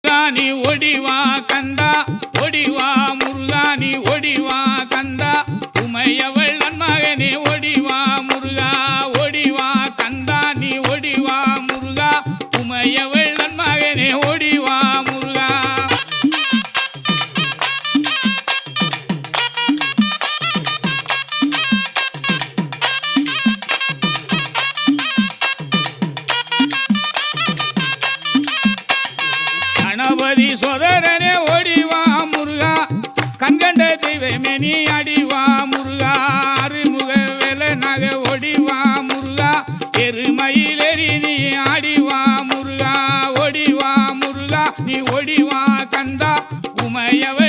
நீ ஒடிவா கந்தா ஒடிவா முருகா நீ ஒடிவா கந்தா உமையவள் நன்மகனே ஒடிவா முருகா ஒடிவா கந்தா நீ ஒடிவா முருகா உமையவள் நன்மகனே ஒடிவா முருகா கணபதி சோதரனே ஓடிவா முருகா கண்கண்ட தெய்வமே நீ அடிவா முருகா அருமுக வேலனாக ஓடிவா முருகா எருமயிலேறி நீ ஆடிவா முருகா ஓடிவா முருகா நீ ஓடிவா கந்தா உமையவ